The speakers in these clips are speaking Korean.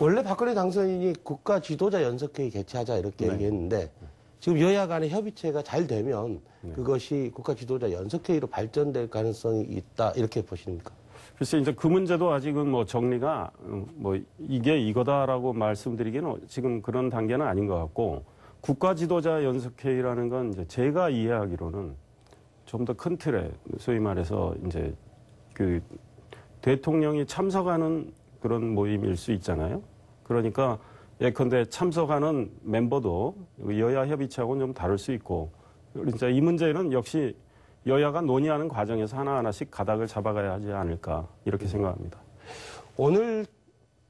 원래 박근혜 당선인이 국가 지도자 연석회의 개최하자 이렇게 네. 얘기했는데 지금 여야 간의 협의체가 잘 되면 네. 그것이 국가 지도자 연석회의로 발전될 가능성이 있다 이렇게 보십니까? 글쎄 이제 그 문제도 아직은 뭐 정리가 뭐 이게 이거다라고 말씀드리기는 지금 그런 단계는 아닌 것 같고 국가 지도자 연석회의라는 건 이제 제가 이해하기로는 좀 더 큰 틀에 소위 말해서 이제 그 대통령이 참석하는 그런 모임일 수 있잖아요. 그러니까 예컨대 참석하는 멤버도 여야 협의체하고는 좀 다를 수 있고 그러니까 이 문제는 역시 여야가 논의하는 과정에서 하나하나씩 가닥을 잡아가야 하지 않을까 이렇게 생각합니다. 오늘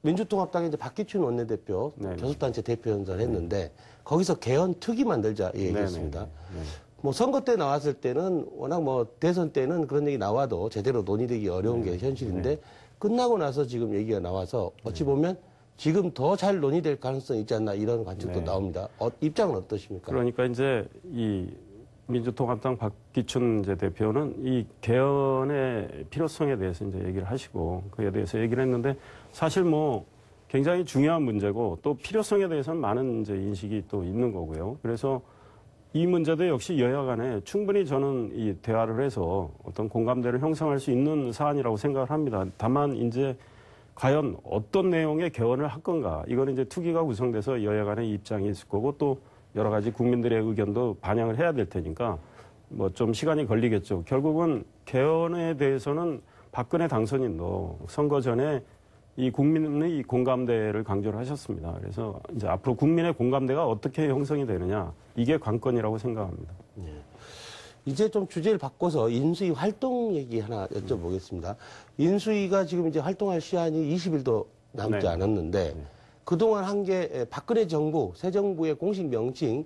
민주통합당의 이제 박기춘 원내대표 네네. 교섭단체 대표 연설을 했는데 거기서 개헌 특위 만들자 얘기했습니다. 네네. 뭐 선거 때 나왔을 때는 워낙 뭐 대선 때는 그런 얘기 나와도 제대로 논의되기 어려운 게 현실인데 끝나고 나서 지금 얘기가 나와서 어찌 보면 지금 더 잘 논의될 가능성이 있지 않나 이런 관측도 나옵니다. 입장은 어떠십니까? 그러니까 이제 이 민주통합당 박기춘 이제 대표는 이 개헌의 필요성에 대해서 이제 얘기를 하시고 그에 대해서 얘기를 했는데 사실 뭐 굉장히 중요한 문제고 또 필요성에 대해서는 많은 이제 인식이 또 있는 거고요. 그래서 이 문제도 역시 여야 간에 충분히 저는 이 대화를 해서 어떤 공감대를 형성할 수 있는 사안이라고 생각을 합니다. 다만 이제 과연 어떤 내용의 개헌을 할 건가 이거는 이제 투기가 구성돼서 여야 간의 입장이 있을 거고 또 여러 가지 국민들의 의견도 반영을 해야 될 테니까 뭐 좀 시간이 걸리겠죠. 결국은 개헌에 대해서는 박근혜 당선인도 선거 전에 이 국민의 공감대를 강조를 하셨습니다. 그래서 이제 앞으로 국민의 공감대가 어떻게 형성이 되느냐 이게 관건이라고 생각합니다. 예. 이제 좀 주제를 바꿔서 인수위 활동 얘기 하나 여쭤보겠습니다. 인수위가 지금 이제 활동할 시한이 20일도 남지 네. 않았는데 그동안 한 게 박근혜 정부, 새 정부의 공식 명칭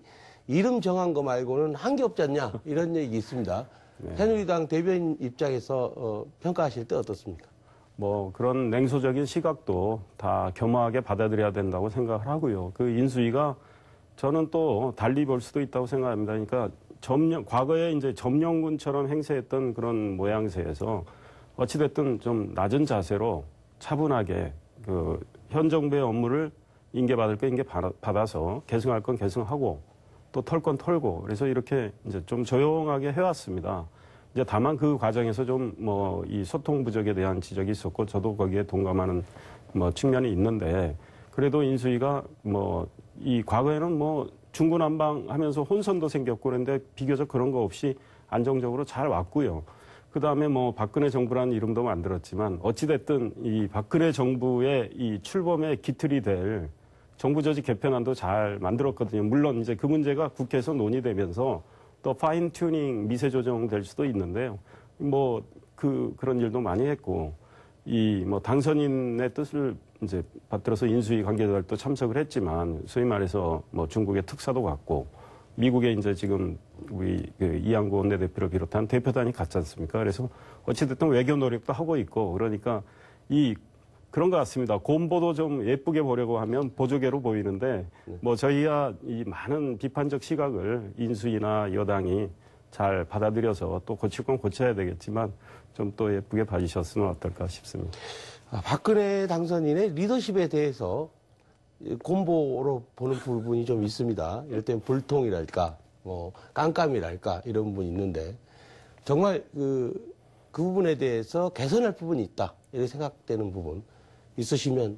이름 정한 거 말고는 한 게 없지 않냐 이런 얘기 있습니다. 새누리당 대변인 입장에서 평가하실 때 어떻습니까? 뭐 그런 냉소적인 시각도 다 겸허하게 받아들여야 된다고 생각을 하고요. 그 인수위가 저는 또 달리 볼 수도 있다고 생각합니다. 그러니까 과거에 이제 점령군처럼 행세했던 그런 모양새에서 어찌됐든 좀 낮은 자세로 차분하게 그 현 정부의 업무를 인계받을 거 인계받아서 계승할 건 계승하고 또 털 건 털고 그래서 이렇게 이제 좀 조용하게 해왔습니다. 이제 다만 그 과정에서 좀 뭐 이 소통 부족에 대한 지적이 있었고 저도 거기에 동감하는 뭐 측면이 있는데 그래도 인수위가 뭐 이 과거에는 뭐 중구난방하면서 혼선도 생겼고 그런데 비교적 그런 거 없이 안정적으로 잘 왔고요. 그 다음에 뭐 박근혜 정부라는 이름도 만들었지만 어찌됐든 이 박근혜 정부의 이 출범의 기틀이 될 정부 조직 개편안도 잘 만들었거든요. 물론 이제 그 문제가 국회에서 논의되면서 또 파인 튜닝 미세 조정될 수도 있는데요. 뭐 그런 일도 많이 했고 이 뭐 당선인의 뜻을 이제 받들어서 인수위 관계자들도 참석을 했지만 소위 말해서 뭐 중국의 특사도 갔고 미국에 이제 지금 우리 그 이양구 원내대표를 비롯한 대표단이 갔지 않습니까? 그래서 어찌됐든 외교 노력도 하고 있고 그러니까 그런 것 같습니다. 곰보도 좀 예쁘게 보려고 하면 보조개로 보이는데 뭐 저희야 이 많은 비판적 시각을 인수위나 여당이 잘 받아들여서 또 고칠 건 고쳐야 되겠지만 좀 또 예쁘게 봐주셨으면 어떨까 싶습니다. 박근혜 당선인의 리더십에 대해서 곰보로 보는 부분이 좀 있습니다. 이럴 때는 불통이랄까, 뭐 깜깜이랄까 이런 부분이 있는데 정말 그 부분에 대해서 개선할 부분이 있다 이렇게 생각되는 부분 있으시면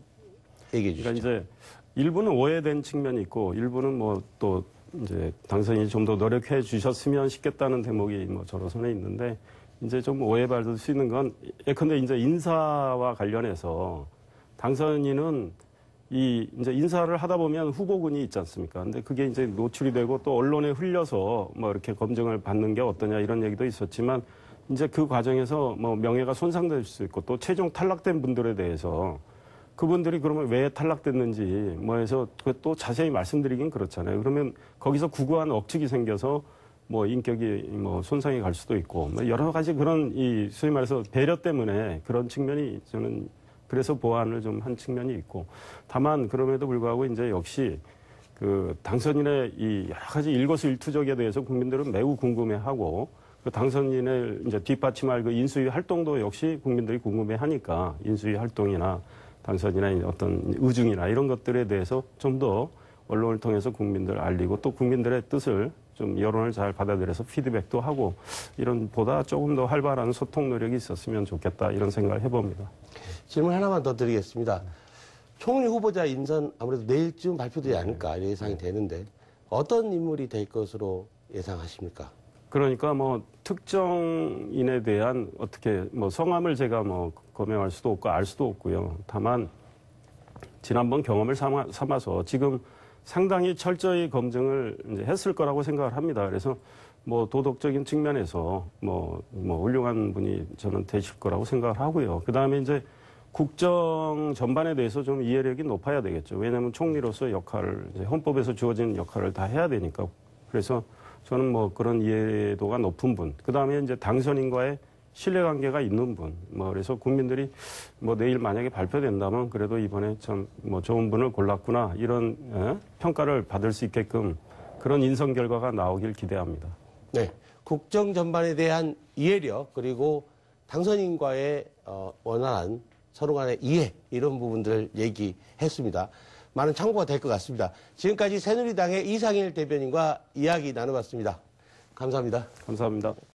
얘기해 주시죠. 그러니까 이제 일부는 오해된 측면이 있고 일부는 뭐 또 이제 당선인이 좀 더 노력해 주셨으면 싶겠다는 대목이 뭐 저로서는 있는데 이제 좀 오해받을 수 있는 건 예컨대 이제 인사와 관련해서 당선인은 이제 인사를 하다 보면 후보군이 있지 않습니까? 근데 그게 이제 노출이 되고 또 언론에 흘려서 뭐 이렇게 검증을 받는 게 어떠냐 이런 얘기도 있었지만 이제 그 과정에서 뭐 명예가 손상될 수 있고 또 최종 탈락된 분들에 대해서 그분들이 그러면 왜 탈락됐는지 뭐 해서 또 자세히 말씀드리긴 그렇잖아요. 그러면 거기서 구구한 억측이 생겨서 뭐 인격이 뭐 손상이 갈 수도 있고 뭐 여러 가지 그런 소위 말해서 배려 때문에 그런 측면이 저는 그래서 보완을 좀 한 측면이 있고 다만 그럼에도 불구하고 이제 역시 그 당선인의 이 여러 가지 일거수일투족에 대해서 국민들은 매우 궁금해하고 그 당선인을 이제 뒷받침할 그 인수위 활동도 역시 국민들이 궁금해하니까 인수위 활동이나 당선이나 어떤 의중이나 이런 것들에 대해서 좀 더 언론을 통해서 국민들 알리고 또 국민들의 뜻을 좀 여론을 잘 받아들여서 피드백도 하고 이런 보다 조금 더 활발한 소통 노력이 있었으면 좋겠다 이런 생각을 해봅니다. 질문 하나만 더 드리겠습니다. 총리 후보자 인선 아무래도 내일쯤 발표되지 않을까 이런 예상이 되는데 어떤 인물이 될 것으로 예상하십니까? 그러니까 뭐 특정인에 대한 어떻게 뭐 성함을 제가 뭐 거명할 수도 없고 알 수도 없고요. 다만 지난번 경험을 삼아서 지금 상당히 철저히 검증을 이제 했을 거라고 생각을 합니다. 그래서 뭐 도덕적인 측면에서 뭐 훌륭한 분이 저는 되실 거라고 생각을 하고요. 그 다음에 이제 국정 전반에 대해서 좀 이해력이 높아야 되겠죠. 왜냐하면 총리로서 역할을 이제 헌법에서 주어진 역할을 다 해야 되니까. 그래서 저는 뭐 그런 이해도가 높은 분. 그 다음에 이제 당선인과의 신뢰관계가 있는 분. 뭐 그래서 국민들이 뭐 내일 만약에 발표된다면 그래도 이번에 참 뭐 좋은 분을 골랐구나 이런 평가를 받을 수 있게끔 그런 인선 결과가 나오길 기대합니다. 네, 국정 전반에 대한 이해력 그리고 당선인과의 원활한 서로 간의 이해 이런 부분들을 얘기했습니다. 많은 참고가 될 것 같습니다. 지금까지 새누리당의 이상일 대변인과 이야기 나눠봤습니다. 감사합니다. 감사합니다.